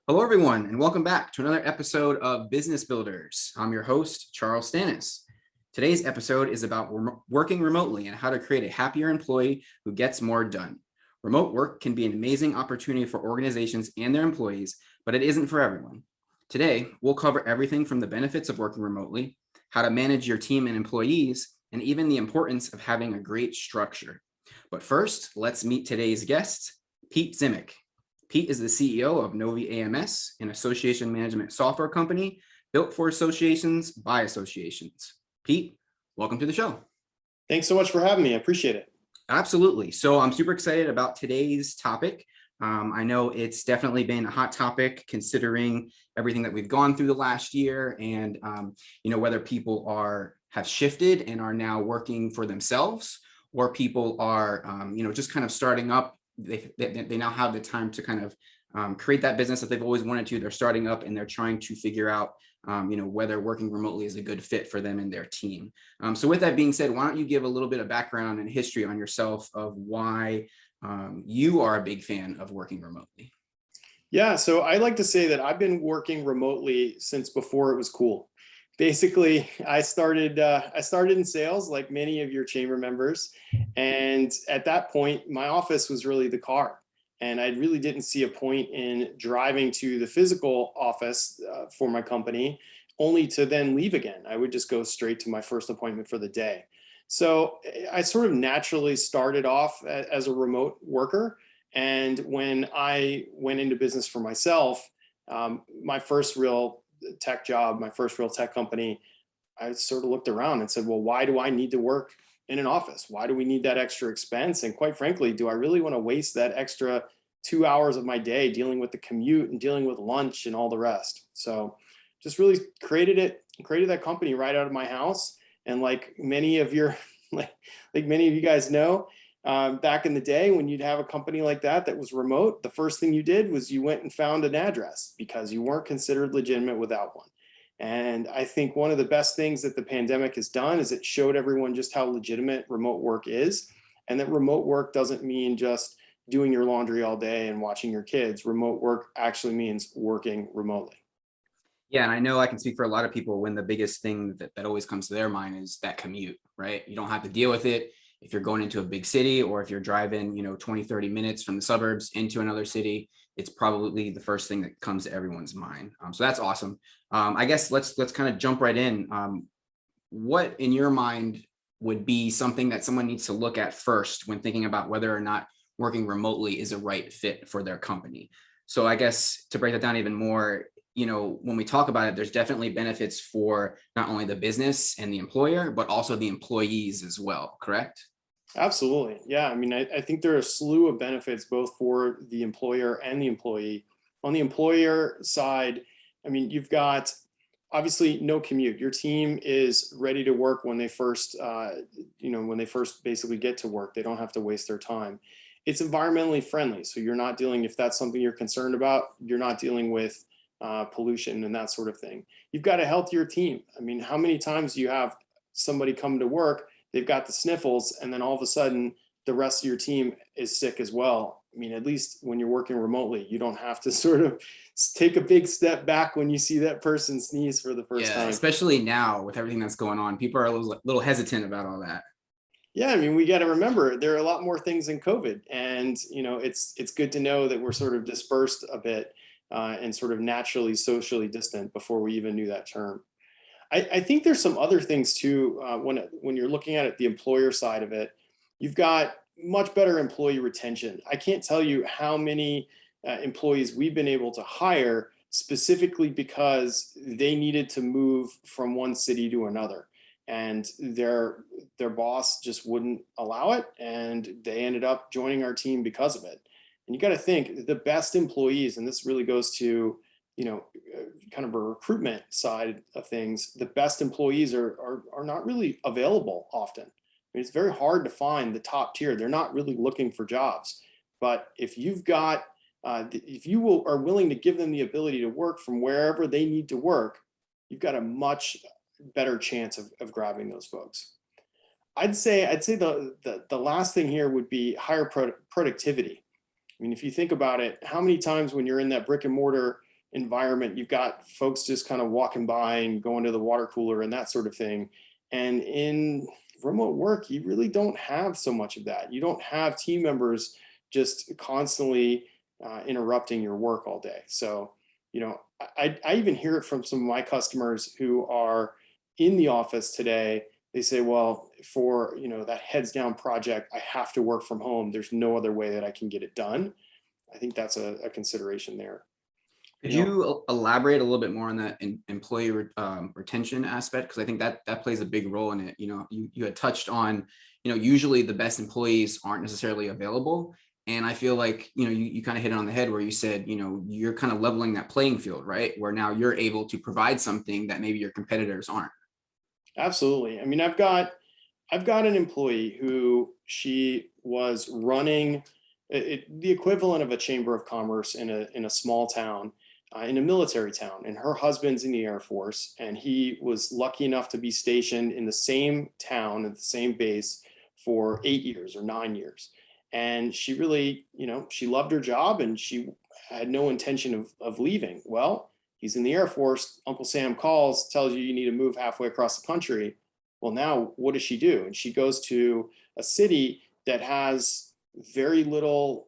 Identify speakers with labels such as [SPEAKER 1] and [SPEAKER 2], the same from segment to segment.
[SPEAKER 1] Hello, everyone, and welcome back to another episode of Business Builders. I'm your host, Charles Stannis. Today's episode is about working remotely and how to create a happier employee who gets more done. Remote work can be an amazing opportunity for organizations and their employees, but it isn't for everyone. Today, we'll cover everything from the benefits of working remotely, how to manage your team and employees, and even the importance of having a great structure. But first, let's meet today's guest, Pete Zimick. Pete is the CEO of Novi AMS, an association management software company built for associations by associations. Pete, welcome to the show.
[SPEAKER 2] Thanks so much for having me. I appreciate it.
[SPEAKER 1] Absolutely. So I'm super excited about today's topic. I know it's definitely been a hot topic considering everything that we've gone through the last year and, whether people have shifted and are now working for themselves, or people are, just kind of starting up. They now have the time to kind of create that business that they've always wanted to. They're starting up and they're trying to figure out, whether working remotely is a good fit for them and their team. So with that being said, why don't you give a little bit of background and history on yourself of why you are a big fan of working remotely?
[SPEAKER 2] Yeah, so I like to say that I've been working remotely since before it was cool. Basically, I started in sales like many of your chamber members. And at that point, my office was really the car. And I really didn't see a point in driving to the physical office for my company, only to then leave again. I would just go straight to my first appointment for the day. So I sort of naturally started off as a remote worker. And when I went into business for myself, my first real tech job, my first real tech company, I sort of looked around and said, well, why do I need to work in an office? Why do we need that extra expense? And quite frankly, do I really want to waste that extra 2 hours of my day dealing with the commute and dealing with lunch and all the rest? So just really created that company right out of my house. And like many of your, like many of you guys know, back in the day when you'd have a company like that was remote, the first thing you did was you went and found an address because you weren't considered legitimate without one. And I think one of the best things that the pandemic has done is it showed everyone just how legitimate remote work is, and that remote work doesn't mean just doing your laundry all day and watching your kids. Remote work actually means working remotely.
[SPEAKER 1] Yeah, and I know I can speak for a lot of people when the biggest thing that always comes to their mind is that commute, right? You don't have to deal with it if you're going into a big city, or if you're driving, 20, 30 minutes from the suburbs into another city. It's probably the first thing that comes to everyone's mind. So that's awesome. I guess let's kind of jump right in. What in your mind would be something that someone needs to look at first when thinking about whether or not working remotely is a right fit for their company? So I guess to break that down even more, when we talk about it, there's definitely benefits for not only the business and the employer, but also the employees as well, correct?
[SPEAKER 2] Absolutely. Yeah. I mean, I think there are a slew of benefits both for the employer and the employee. On the employer side, I mean, you've got obviously no commute. Your team is ready to work when they first, when they first basically get to work. They don't have to waste their time. It's environmentally friendly. So you're not dealing, if that's something you're concerned about, you're not dealing with pollution and that sort of thing. You've got a healthier team. I mean, how many times do you have somebody come to work, they've got the sniffles, and then all of a sudden the rest of your team is sick as well? I mean, at least when you're working remotely, you don't have to sort of take a big step back when you see that person sneeze for the first time.
[SPEAKER 1] Especially now with everything that's going on, people are a little hesitant about all that.
[SPEAKER 2] Yeah, I mean, we got to remember there are a lot more things than COVID, and it's good to know that we're sort of dispersed a bit and sort of naturally socially distant before we even knew that term. I think there's some other things too. When you're looking at it, the employer side of it, you've got much better employee retention. I can't tell you how many employees we've been able to hire specifically because they needed to move from one city to another, and their boss just wouldn't allow it, and they ended up joining our team because of it. And you got to think the best employees, and this really goes to kind of a recruitment side of things, the best employees are not really available often. I mean, it's very hard to find the top tier. They're not really looking for jobs. But if you've got, if you are willing to give them the ability to work from wherever they need to work, you've got a much better chance of grabbing those folks. I'd say the last thing here would be higher productivity. I mean, if you think about it, how many times when you're in that brick and mortar environment. You've got folks just kind of walking by and going to the water cooler and that sort of thing. And in remote work, you really don't have so much of that. You don't have team members just constantly interrupting your work all day. So, I even hear it from some of my customers who are in the office today. They say, well, for that heads down project, I have to work from home. There's no other way that I can get it done. I think that's a consideration there.
[SPEAKER 1] Could you elaborate a little bit more on that employee retention aspect? Because I think that plays a big role in it. You had touched on, usually the best employees aren't necessarily available. And I feel like, you kind of hit it on the head where you said, you're kind of leveling that playing field, right? Where now you're able to provide something that maybe your competitors aren't.
[SPEAKER 2] Absolutely. I mean, I've got an employee who she was running the equivalent of a chamber of commerce in a small town, in a military town, and her husband's in the Air Force, and he was lucky enough to be stationed in the same town at the same base for 8 years or 9 years. And she really, she loved her job and she had no intention of leaving. Well, he's in the Air Force. Uncle Sam calls, tells you need to move halfway across the country. Well, now what does she do? And she goes to a city that has very little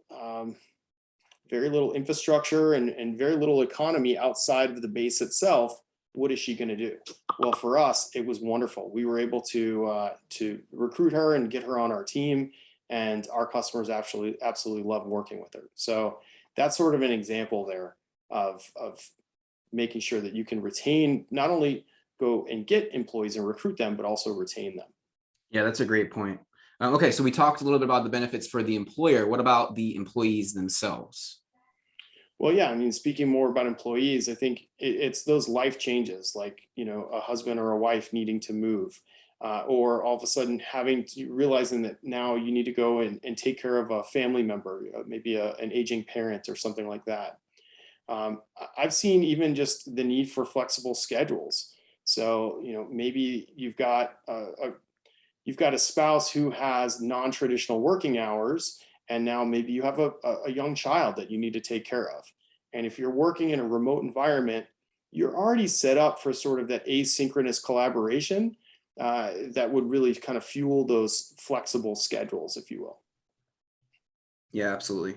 [SPEAKER 2] infrastructure and very little economy outside of the base itself. What is she going to do? Well, for us, it was wonderful. We were able to recruit her and get her on our team, and our customers absolutely love working with her. So that's sort of an example there of making sure that you can retain, not only go and get employees and recruit them, but also retain them.
[SPEAKER 1] Yeah, that's a great point. Okay, so we talked a little bit about the benefits for the employer. What about the employees themselves?
[SPEAKER 2] Well, yeah, I mean, speaking more about employees, I think it's those life changes, like, a husband or a wife needing to move, or all of a sudden realizing that now you need to go and take care of a family member, maybe an aging parent or something like that. I've seen even just the need for flexible schedules. So, maybe you've got a spouse who has non-traditional working hours, and now maybe you have a young child that you need to take care of. And if you're working in a remote environment, you're already set up for sort of that asynchronous collaboration that would really kind of fuel those flexible schedules, if you will.
[SPEAKER 1] Yeah, absolutely.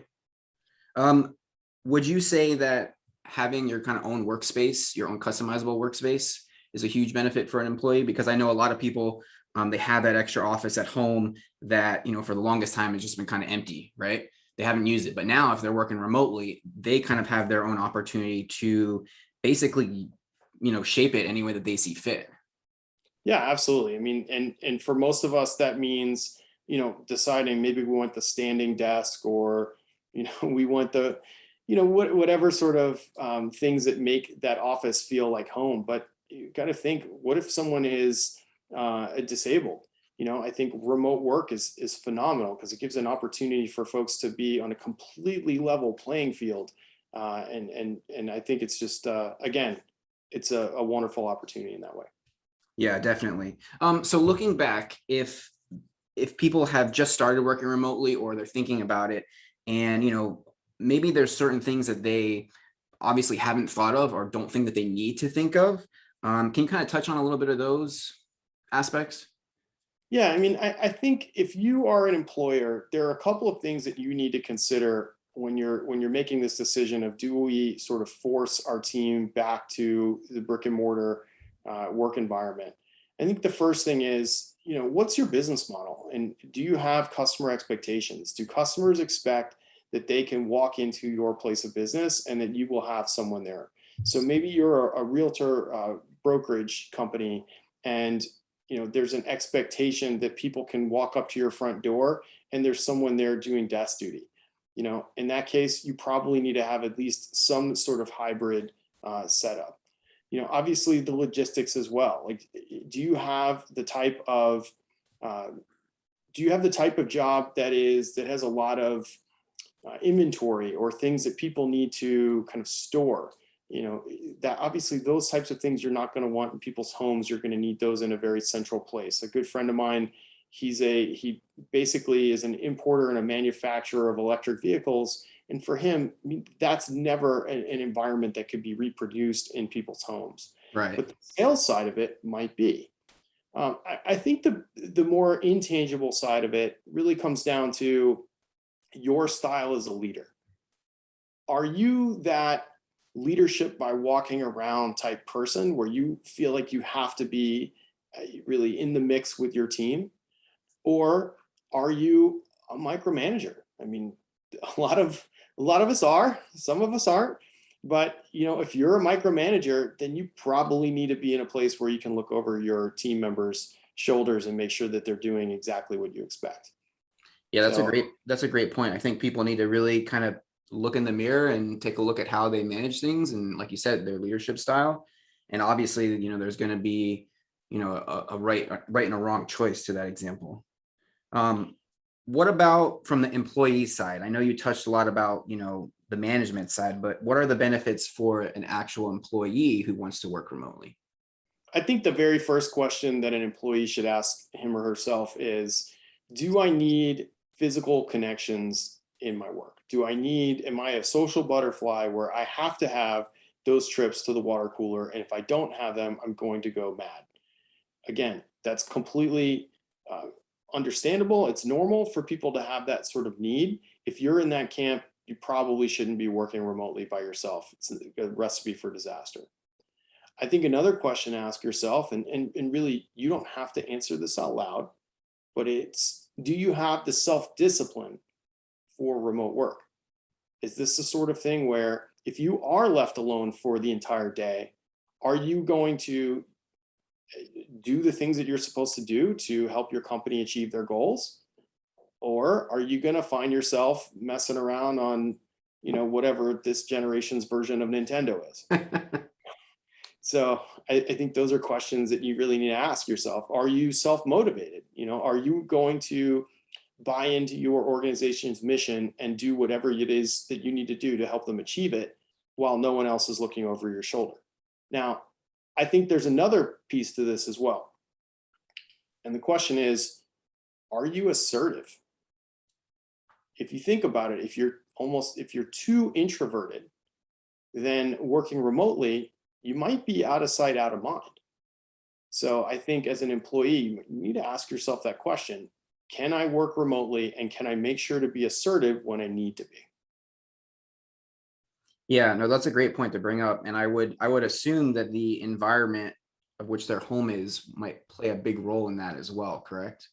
[SPEAKER 1] Would you say that having your kind of own workspace, your own customizable workspace, is a huge benefit for an employee? Because I know a lot of people, they have that extra office at home that, for the longest time has just been kind of empty, right? They haven't used it. But now if they're working remotely, they kind of have their own opportunity to basically, shape it any way that they see fit.
[SPEAKER 2] Yeah, absolutely. I mean, and for most of us, that means, deciding maybe we want the standing desk, or, we want the, whatever sort of things that make that office feel like home. But you got to think, what if someone is disabled? I think remote work is phenomenal because it gives an opportunity for folks to be on a completely level playing field. And I think it's just, again, it's a wonderful opportunity in that way.
[SPEAKER 1] Yeah, definitely. So looking back, if people have just started working remotely or they're thinking about it, and maybe there's certain things that they obviously haven't thought of or don't think that they need to think of, can you kind of touch on a little bit of those aspects?
[SPEAKER 2] Yeah, I mean, I think if you are an employer, there are a couple of things that you need to consider when you're making this decision of, do we sort of force our team back to the brick and mortar work environment? I think the first thing is, what's your business model, and do you have customer expectations? Do customers expect that they can walk into your place of business and that you will have someone there? So maybe you're a realtor brokerage company, and there's an expectation that people can walk up to your front door and there's someone there doing desk duty. In that case, you probably need to have at least some sort of hybrid setup. Obviously the logistics as well. Like, do you have the type of job that has a lot of inventory or things that people need to kind of store? That obviously those types of things you're not going to want in people's homes. You're going to need those in a very central place. A good friend of mine, he basically is an importer and a manufacturer of electric vehicles, And for him, I mean, that's never an environment that could be reproduced in people's homes.
[SPEAKER 1] Right.
[SPEAKER 2] But the sales side of it might be. I think the more intangible side of it really comes down to your style as a leader. Are you that leadership by walking around type person where you feel like you have to be really in the mix with your team? Or are you a micromanager? I mean, a lot of us are, some of us aren't. But if you're a micromanager, then you probably need to be in a place where you can look over your team members' shoulders and make sure that they're doing exactly what you expect.
[SPEAKER 1] Yeah,
[SPEAKER 2] So
[SPEAKER 1] that's a great point. I think people need to really kind of look in the mirror and take a look at how they manage things, and like you said, their leadership style. And obviously, there's going to be, a right and a wrong choice to that example. What about from the employee side? I know you touched a lot about, the management side, but what are the benefits for an actual employee who wants to work remotely?
[SPEAKER 2] I think the very first question that an employee should ask him or herself is, do I need physical connections in my work? Am I a social butterfly where I have to have those trips to the water cooler? And if I don't have them, I'm going to go mad. Again, that's completely uh, understandable. It's normal for people to have that sort of need. If you're in that camp, you probably shouldn't be working remotely by yourself. It's a recipe for disaster. I think another question to ask yourself, and really, you don't have to answer this out loud, but it's, do you have the self-discipline for remote work? Is this the sort of thing where if you are left alone for the entire day, are you going to do the things that you're supposed to do to help your company achieve their goals? Or are you going to find yourself messing around on, whatever this generation's version of Nintendo is? So I think those are questions that you really need to ask yourself. Are you self-motivated? Are you going to buy into your organization's mission and do whatever it is that you need to do to help them achieve it while no one else is looking over your shoulder? Now, I think there's another piece to this as well. And the question is, are you assertive? If you think about it, if you're too introverted, then working remotely, you might be out of sight, out of mind. So I think as an employee, you need to ask yourself that question. Can I work remotely, and can I make sure to be assertive when I need to be?
[SPEAKER 1] Yeah, no, that's a great point to bring up. And I would assume that the environment of which their home is might play a big role in that as well, correct?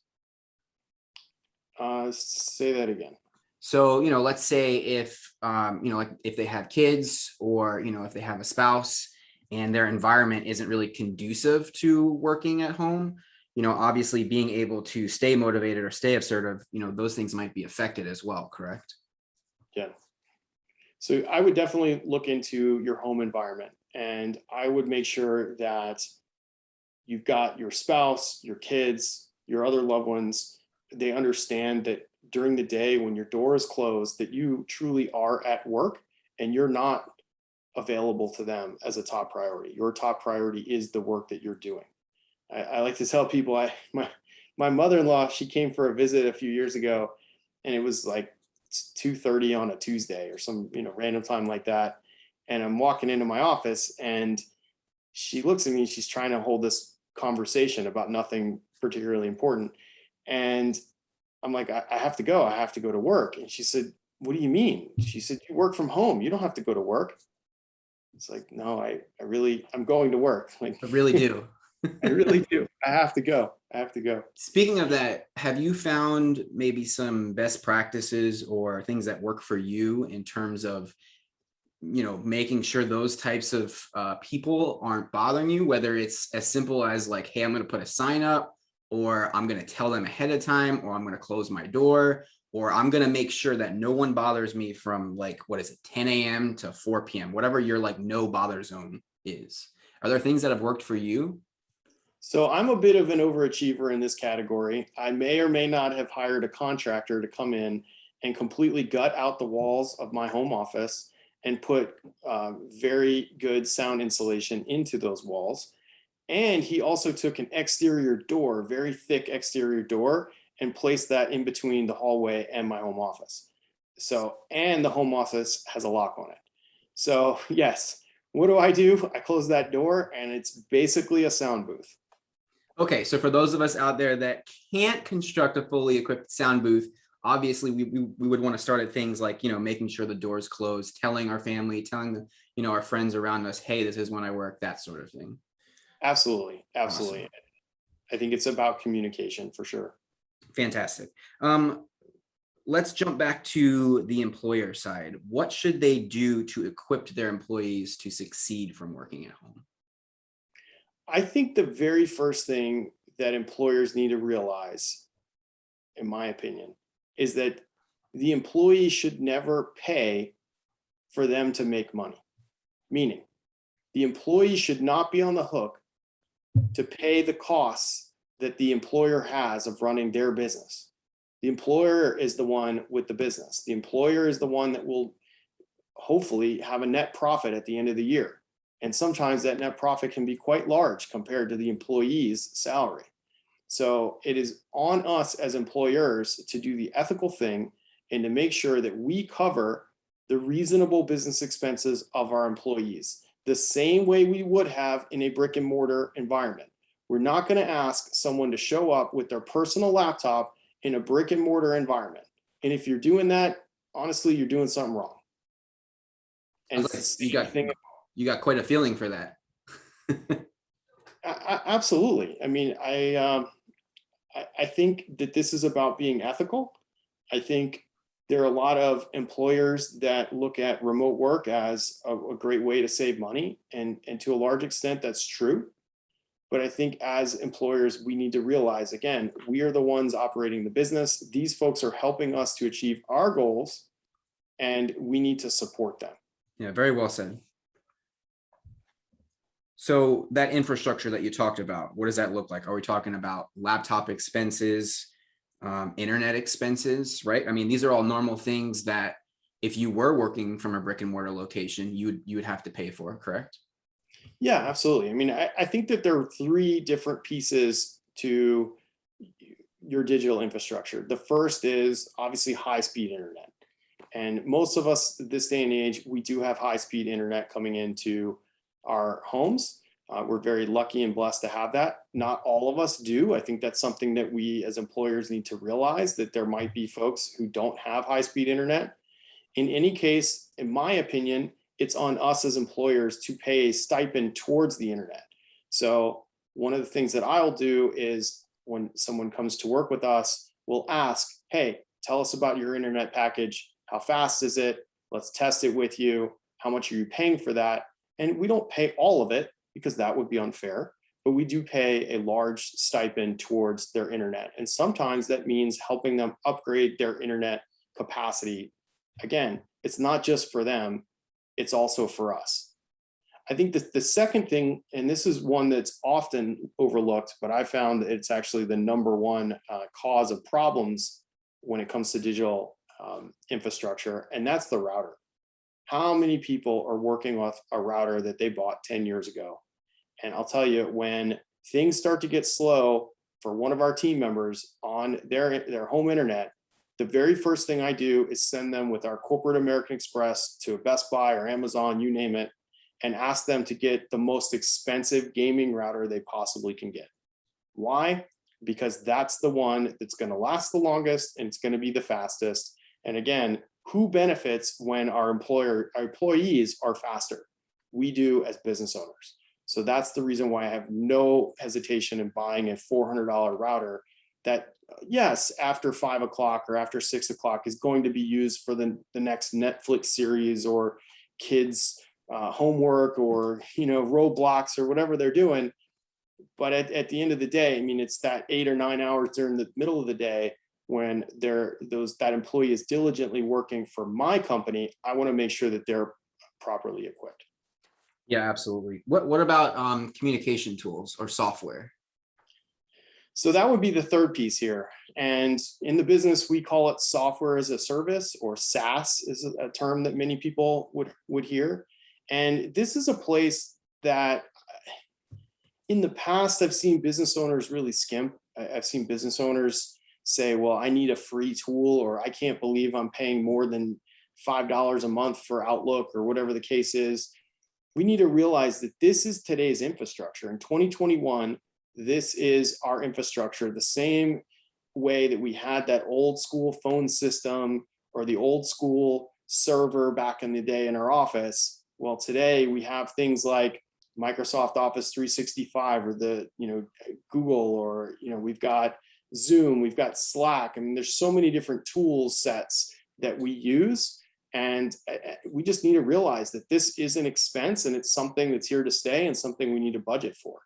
[SPEAKER 2] Say that again.
[SPEAKER 1] So, let's say if, like if they have kids, or, if they have a spouse and their environment isn't really conducive to working at home, obviously being able to stay motivated or stay assertive, those things might be affected as well, correct?
[SPEAKER 2] Yeah. So I would definitely look into your home environment, and I would make sure that you've got your spouse, your kids, your other loved ones. They understand that during the day when your door is closed, that you truly are at work and you're not available to them as a top priority. Your top priority is the work that you're doing. I like to tell people, my mother-in-law, she came for a visit a few years ago, and it was like 2:30 on a Tuesday or some random time like that. And I'm walking into my office, and she looks at me. She's trying to hold this conversation about nothing particularly important, and I'm like, I have to go. I have to go to work. And she said, "What do you mean?" She said, "You work from home. You don't have to go to work." It's like, no, I'm going to work. Like,
[SPEAKER 1] I really do.
[SPEAKER 2] I really do. I have to go. I have to go.
[SPEAKER 1] Speaking of that, have you found maybe some best practices or things that work for you in terms of, making sure those types of people aren't bothering you, whether it's as simple as like, hey, I'm going to put a sign up, or I'm going to tell them ahead of time, or I'm going to close my door, or I'm going to make sure that no one bothers me from like, what is it, 10 a.m. to 4 p.m., whatever your like no bother zone is. Are there things that have worked for you?
[SPEAKER 2] So I'm a bit of an overachiever in this category. I may or may not have hired a contractor to come in and completely gut out the walls of my home office and put very good sound insulation into those walls. And he also took an exterior door, very thick exterior door, and placed that in between the hallway and my home office. So, and the home office has a lock on it. So yes, what do? I close that door and it's basically a sound booth.
[SPEAKER 1] Okay, so for those of us out there that can't construct a fully equipped sound booth, obviously we would want to start at things like, making sure the door's closed, telling our family, telling the, our friends around us, hey, this is when I work, that sort of thing.
[SPEAKER 2] Absolutely.
[SPEAKER 1] Awesome.
[SPEAKER 2] Absolutely. I think it's about communication for sure.
[SPEAKER 1] Fantastic. Let's jump back to the employer side. What should they do to equip their employees to succeed from working at home?
[SPEAKER 2] I think the very first thing that employers need to realize, in my opinion, is that the employee should never pay for them to make money. Meaning, the employee should not be on the hook to pay the costs that the employer has of running their business. The employer is the one with the business. The employer is the one that will hopefully have a net profit at the end of the year. And sometimes that net profit can be quite large compared to the employee's salary. So it is on us as employers to do the ethical thing and to make sure that we cover the reasonable business expenses of our employees the same way we would have in a brick and mortar environment. We're not going to ask someone to show up with their personal laptop in a brick and mortar environment. And if you're doing that, honestly, you're doing something wrong. And
[SPEAKER 1] Sounds
[SPEAKER 2] it's
[SPEAKER 1] like
[SPEAKER 2] the same thing.
[SPEAKER 1] you got quite a feeling for that.
[SPEAKER 2] Absolutely. I mean, I think that this is about being ethical. I think there are a lot of employers that look at remote work as a great way to save money, and to a large extent, that's true. But I think as employers, we need to realize, again, we are the ones operating the business. These folks are helping us to achieve our goals, and we need to support them.
[SPEAKER 1] Yeah, very well said. So that infrastructure that you talked about, what does that look like? Are we talking about laptop expenses, internet expenses, right? I mean, these are all normal things that if you were working from a brick and mortar location, you would have to pay for, correct?
[SPEAKER 2] Yeah, absolutely. I mean, I think that there are three different pieces to your digital infrastructure. The first is obviously high-speed internet. And most of us this day and age, we do have high-speed internet coming into our homes. We're very lucky and blessed to have that. Not all of us do. I think that's something that we as employers need to realize, that there might be folks who don't have high-speed internet. In any case, in my opinion, it's on us as employers to pay a stipend towards the internet. So one of the things that I'll do is when someone comes to work with us, we'll ask, hey, tell us about your internet package. How fast is it? Let's test it with you. How much are you paying for that? And we don't pay all of it because that would be unfair, but we do pay a large stipend towards their internet. And sometimes that means helping them upgrade their internet capacity. Again, it's not just for them, it's also for us. I think the second thing, and this is one that's often overlooked, but I found that it's actually the number one cause of problems when it comes to digital infrastructure, and that's the router. How many people are working with a router that they bought 10 years ago? And I'll tell you, when things start to get slow for one of our team members on their home internet, the very first thing I do is send them with our corporate American Express to a Best Buy or Amazon, you name it, and ask them to get the most expensive gaming router they possibly can get. Why? Because that's the one that's going to last the longest and it's going to be the fastest. And again, who benefits when our employees are faster? We do as business owners. So that's the reason why I have no hesitation in buying a $400 router that, yes, after 5 o'clock or after 6 o'clock is going to be used for the next Netflix series or kids' homework or Roblox or whatever they're doing. But at the end of the day, I mean, it's that 8 or 9 hours during the middle of the day when that employee is diligently working for my company. I want to make sure that they're properly equipped.
[SPEAKER 1] Yeah, absolutely. What about communication tools or software?
[SPEAKER 2] So that would be the third piece here. And in the business, we call it software as a service, or SaaS is a term that many people would hear. And this is a place that in the past, I've seen business owners really skimp. I've seen business owners say, well, I need a free tool, or I can't believe I'm paying more than $5 a month for Outlook, or whatever the case is. We need to realize that this is today's infrastructure. In 2021, this is our infrastructure, the same way that we had that old school phone system or the old school server back in the day in our office. Well, today we have things like Microsoft Office 365, or the, Google, or, we've got Zoom, we've got Slack. I mean, there's so many different tool sets that we use. And we just need to realize that this is an expense, and it's something that's here to stay, and something we need to budget for.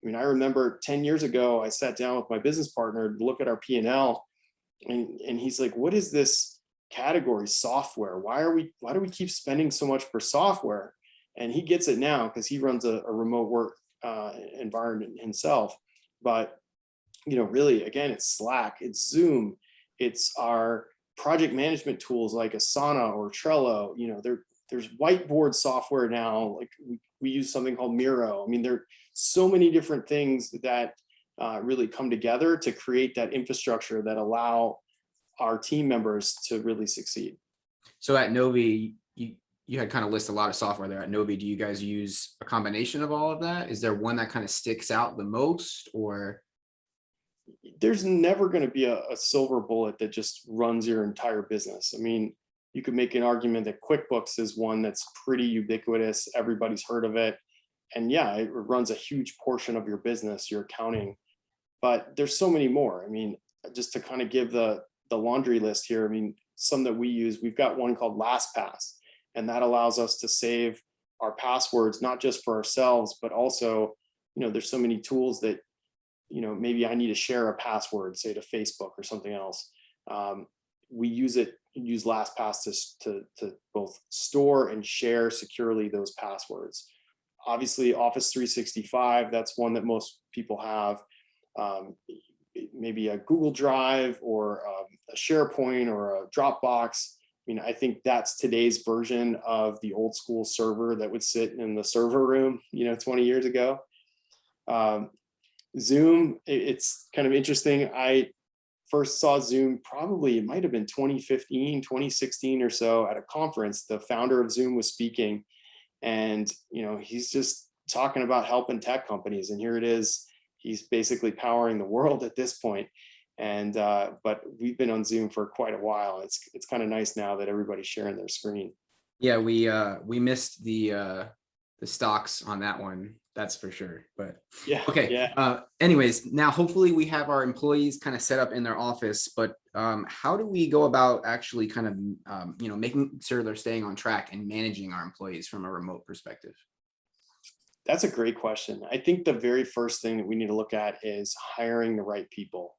[SPEAKER 2] I mean, I remember 10 years ago, I sat down with my business partner to look at our P&L, and he's like, what is this category, software? Why do we keep spending so much for software? And he gets it now because he runs a remote work environment himself. But, really, again, it's Slack, it's Zoom, it's our project management tools like Asana or Trello. There's whiteboard software now. Like we use something called Miro. I mean, there are so many different things that really come together to create that infrastructure that allow our team members to really succeed.
[SPEAKER 1] So at Novi, you had kind of listed a lot of software there. At Novi, do you guys use a combination of all of that? Is there one that kind of sticks out the most, or?
[SPEAKER 2] There's never going to be a silver bullet that just runs your entire business. I mean, you could make an argument that QuickBooks is one that's pretty ubiquitous. Everybody's heard of it. And yeah, it runs a huge portion of your business, your accounting. But there's so many more. I mean, just to kind of give the laundry list here, I mean, some that we use, we've got one called LastPass, and that allows us to save our passwords, not just for ourselves, but also, there's so many tools that, maybe I need to share a password, say to Facebook or something else. We use LastPass to both store and share securely those passwords. Obviously, Office 365, that's one that most people have. Maybe a Google Drive, or a SharePoint, or a Dropbox. I mean, I think that's today's version of the old school server that would sit in the server room, 20 years ago. Zoom, it's kind of interesting. I first saw Zoom, probably it might have been 2015, 2016 or so, at a conference. The founder of Zoom was speaking, and he's just talking about helping tech companies, and here it is. He's basically powering the world at this point. And but we've been on Zoom for quite a while. It's kind of nice now that everybody's sharing their screen.
[SPEAKER 1] Yeah, we missed the stocks on that one, that's for sure. But
[SPEAKER 2] yeah,
[SPEAKER 1] okay.
[SPEAKER 2] yeah.
[SPEAKER 1] Anyways, now hopefully we have our employees kind of set up in their office, but how do we go about actually kind of making sure they're staying on track and managing our employees from a remote perspective?
[SPEAKER 2] That's a great question. I think the very first thing that we need to look at is hiring the right people.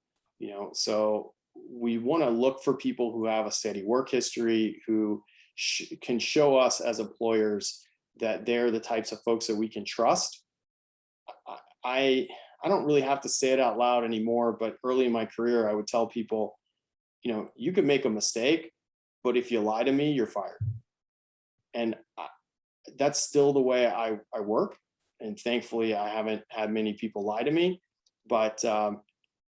[SPEAKER 2] So we want to look for people who have a steady work history, who can show us as employers that they're the types of folks that we can trust. I don't really have to say it out loud anymore, but early in my career, I would tell people, you could make a mistake, but if you lie to me, you're fired. And that's still the way I work. And thankfully, I haven't had many people lie to me. But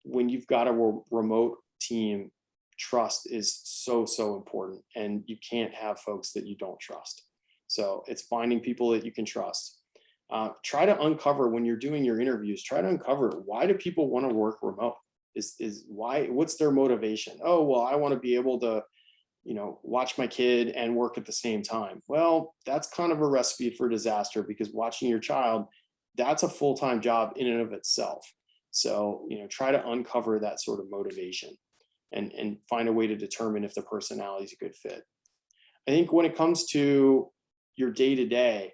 [SPEAKER 2] when you've got a remote team, trust is so, so important. And you can't have folks that you don't trust. So it's finding people that you can trust. Try to uncover, when you're doing your interviews, try to uncover, why do people want to work remote? What's their motivation? Oh, well, I want to be able to watch my kid and work at the same time. Well, that's kind of a recipe for disaster, because watching your child, that's a full-time job in and of itself. So, try to uncover that sort of motivation and find a way to determine if the personality is a good fit. I think when it comes to your day-to-day,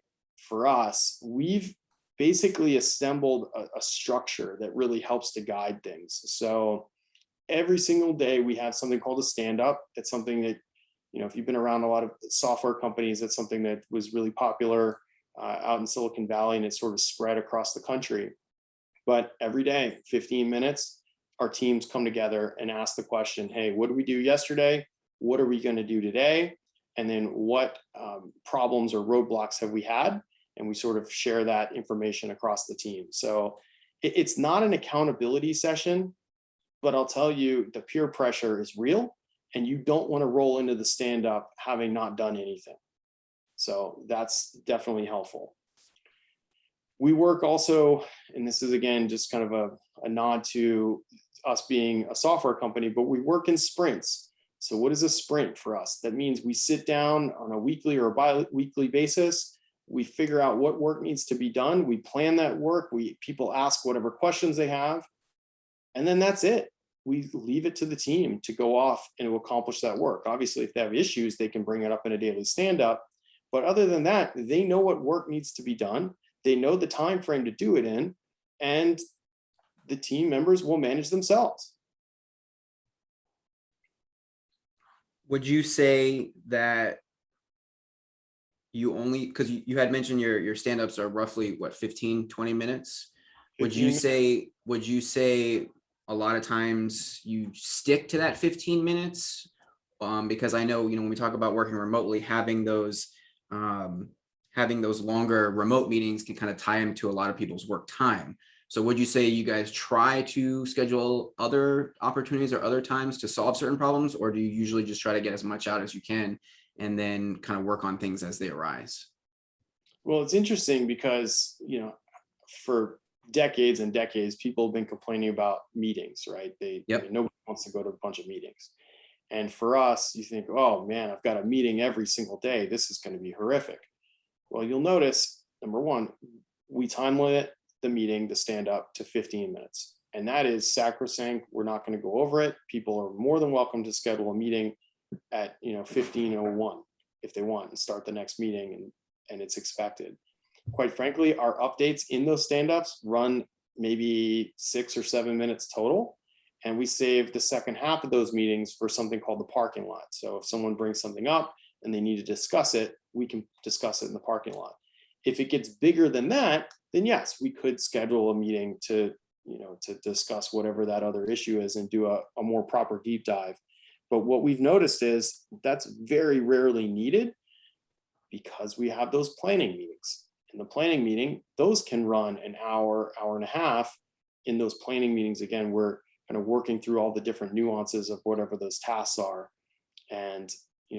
[SPEAKER 2] for us, we've basically assembled a structure that really helps to guide things. So every single day we have something called a stand-up. It's something that, if you've been around a lot of software companies, that's something that was really popular out in Silicon Valley, and it sort of spread across the country. But every day, 15 minutes, our teams come together and ask the question, hey, what did we do yesterday? What are we going to do today? And then what problems or roadblocks have we had? And we sort of share that information across the team. So it's not an accountability session, but I'll tell you, the peer pressure is real, and you don't want to roll into the stand up having not done anything. So that's definitely helpful. We work also, and this is again just kind of a nod to us being a software company, but we work in sprints. So what is a sprint for us? That means we sit down on a weekly or a bi-weekly basis. We figure out what work needs to be done. We plan that work. People ask whatever questions they have, and then that's it. We leave it to the team to go off and to accomplish that work. Obviously, if they have issues, they can bring it up in a daily stand-up. But other than that, they know what work needs to be done. They know the time frame to do it in, and the team members will manage themselves.
[SPEAKER 1] Would you say that you only, because you had mentioned your stand-ups are roughly what, 15, 20 minutes? Would you say a lot of times you stick to that 15 minutes? Because I know, when we talk about working remotely, having those longer remote meetings can kind of tie into a lot of people's work time. So would you say you guys try to schedule other opportunities or other times to solve certain problems, or do you usually just try to get as much out as you can and then kind of work on things as they arise?
[SPEAKER 2] Well, it's interesting because, for decades and decades, people have been complaining about meetings, right? Nobody wants to go to a bunch of meetings. And for us, you think, oh man, I've got a meeting every single day. This is going to be horrific. Well, you'll notice, number one, we time limit the meeting, the stand up, to 15 minutes. And that is sacrosanct. We're not going to go over it. People are more than welcome to schedule a meeting at 15:01 if they want, and start the next meeting, and it's expected. Quite frankly, our updates in those stand-ups run maybe 6 or 7 minutes total. And we save the second half of those meetings for something called the parking lot. So if someone brings something up and they need to discuss it, we can discuss it in the parking lot. If it gets bigger than that, then yes, we could schedule a meeting to discuss whatever that other issue is and do a more proper deep dive. But what we've noticed is that's very rarely needed because we have those planning meetings. In the planning meeting, those can run an hour, hour and a half. In those planning meetings, again, we're kind of working through all the different nuances of whatever those tasks are. And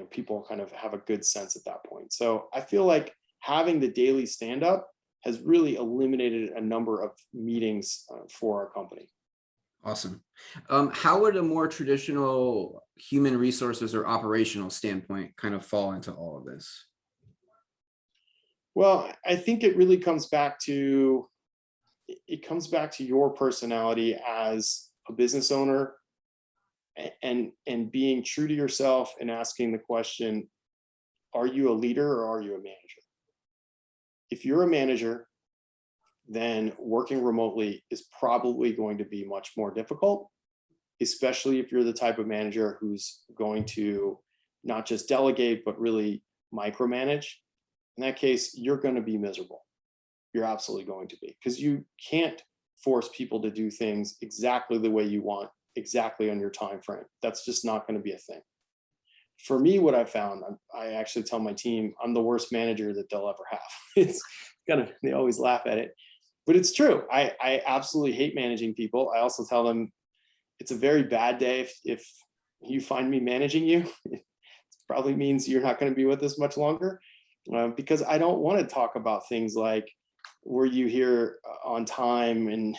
[SPEAKER 2] people kind of have a good sense at that point. So I feel like having the daily stand-up has really eliminated a number of meetings for our company.
[SPEAKER 1] Awesome. How would a more traditional human resources or operational standpoint kind of fall into all of this?
[SPEAKER 2] Well, I think it really comes back to your personality as a business owner, and being true to yourself and asking the question, are you a leader or are you a manager? If you're a manager, then working remotely is probably going to be much more difficult, especially if you're the type of manager who's going to not just delegate, but really micromanage. In that case, you're going to be miserable. You're absolutely going to be, because you can't force people to do things exactly the way you want, exactly on your time frame. That's just not going to be a thing. For me, what I found, I actually tell my team, I'm the worst manager that they'll ever have. It's they always laugh at it, but it's true. I absolutely hate managing people. I also tell them it's a very bad day if you find me managing you. It probably means you're not going to be with us much longer, because I don't want to talk about things like, were you here on time, and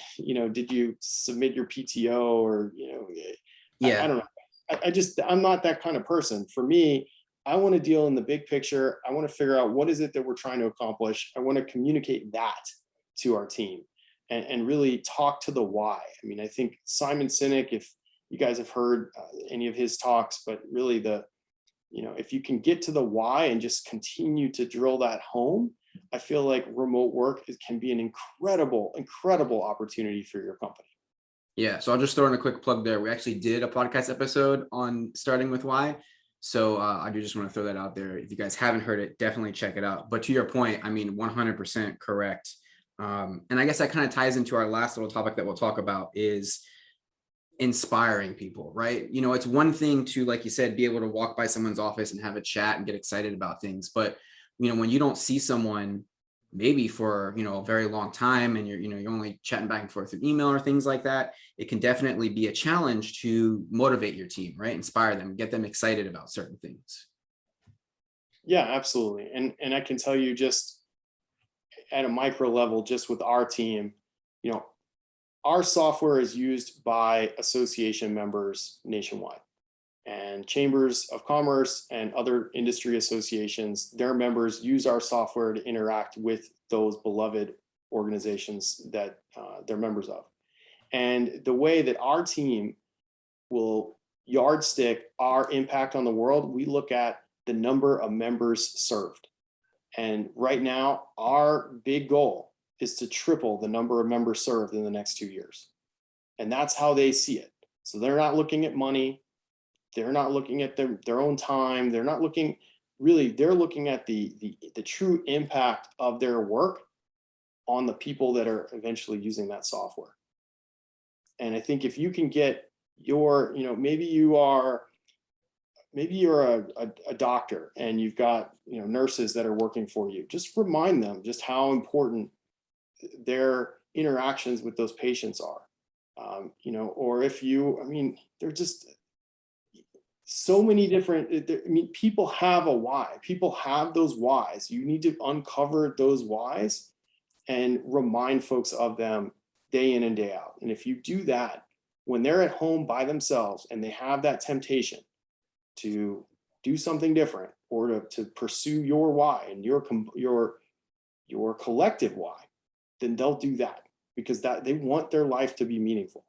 [SPEAKER 2] did you submit your PTO, or I don't know. I'm not that kind of person. For me, I want to deal in the big picture. I want to figure out what is it that we're trying to accomplish. I want to communicate that to our team and really talk to the why. I mean, I think Simon Sinek, if you guys have heard any of his talks, but really if you can get to the why and just continue to drill that home, I feel like remote work can be an incredible, incredible opportunity for your company.
[SPEAKER 1] Yeah, so I'll just throw in a quick plug there. We actually did a podcast episode on starting with why. So I do just want to throw that out there. If you guys haven't heard it, definitely check it out. But to your point, I mean, 100% correct. And I guess that kind of ties into our last little topic that we'll talk about is inspiring people, right? It's one thing to, like you said, be able to walk by someone's office and have a chat and get excited about things. But, when you don't see someone maybe for, a very long time, and you're only chatting back and forth through email or things like that, it can definitely be a challenge to motivate your team, right? Inspire them, get them excited about certain things.
[SPEAKER 2] Yeah, absolutely. And I can tell you, just at a micro level, just with our team, you know, our software is used by association members nationwide, and chambers of commerce and other industry associations, their members use our software to interact with those beloved organizations that they're members of. And the way that our team will yardstick our impact on the world, we look at the number of members served. And right now, our big goal is to triple the number of members served in the next 2 years. And that's how they see it. So they're not looking at money. They're not looking at their own time. They're not looking, really, they're looking at the true impact of their work on the people that are eventually using that software. And I think if you can get your, maybe you're a doctor and you've got, nurses that are working for you, just remind them just how important their interactions with those patients are. Or if they're just so many different, people have a why. People have those whys. You need to uncover those whys and remind folks of them day in and day out. And if you do that, when they're at home by themselves and they have that temptation to do something different, or to pursue your why and your collective why, then they'll do that, because that they want their life to be meaningful.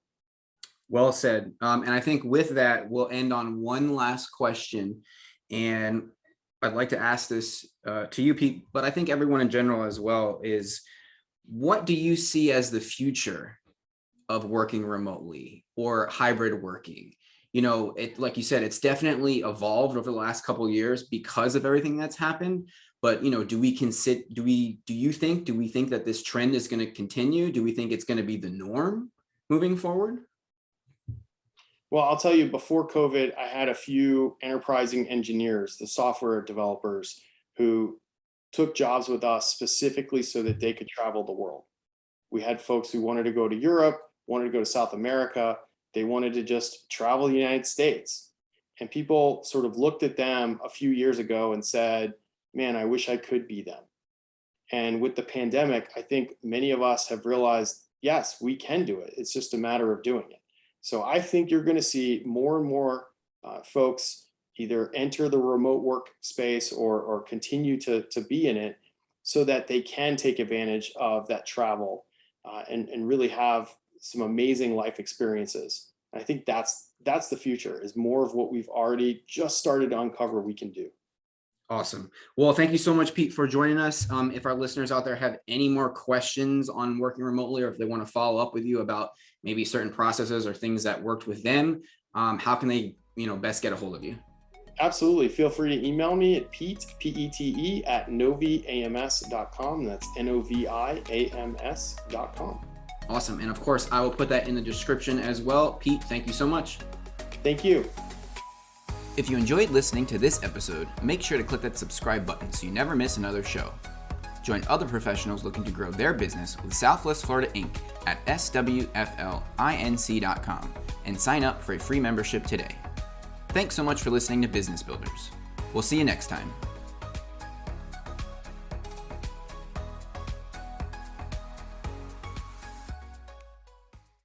[SPEAKER 1] Well said. And I think with that, we'll end on one last question. And I'd like to ask this to you, Pete, but I think everyone in general as well, is what do you see as the future of working remotely or hybrid working? Like you said, it's definitely evolved over the last couple of years because of everything that's happened. But, do we think that this trend is going to continue? Do we think it's going to be the norm moving forward?
[SPEAKER 2] Well, I'll tell you, before COVID, I had a few enterprising engineers, the software developers, who took jobs with us specifically so that they could travel the world. We had folks who wanted to go to Europe, wanted to go to South America. They wanted to just travel the United States. And people sort of looked at them a few years ago and said, man, I wish I could be them. And with the pandemic, I think many of us have realized, yes, we can do it. It's just a matter of doing it. So I think you're going to see more and more folks either enter the remote work space or continue to be in it, so that they can take advantage of that travel and really have some amazing life experiences. And I think that's the future, is more of what we've already just started to uncover we can do.
[SPEAKER 1] Awesome. Well, thank you so much, Pete, for joining us. If our listeners out there have any more questions on working remotely, or if they want to follow up with you about maybe certain processes or things that worked with them, how can they, best get a hold of you?
[SPEAKER 2] Absolutely. Feel free to email me at Pete, P-E-T-E, at NoviAMS.com. That's NoviAMS.com.
[SPEAKER 1] Awesome. And of course, I will put that in the description as well. Pete, thank you so much.
[SPEAKER 2] Thank you.
[SPEAKER 1] If you enjoyed listening to this episode, make sure to click that subscribe button so you never miss another show. Join other professionals looking to grow their business with Southwest Florida Inc. at SWFLinc.com and sign up for a free membership today. Thanks so much for listening to Business Builders. We'll see you next time.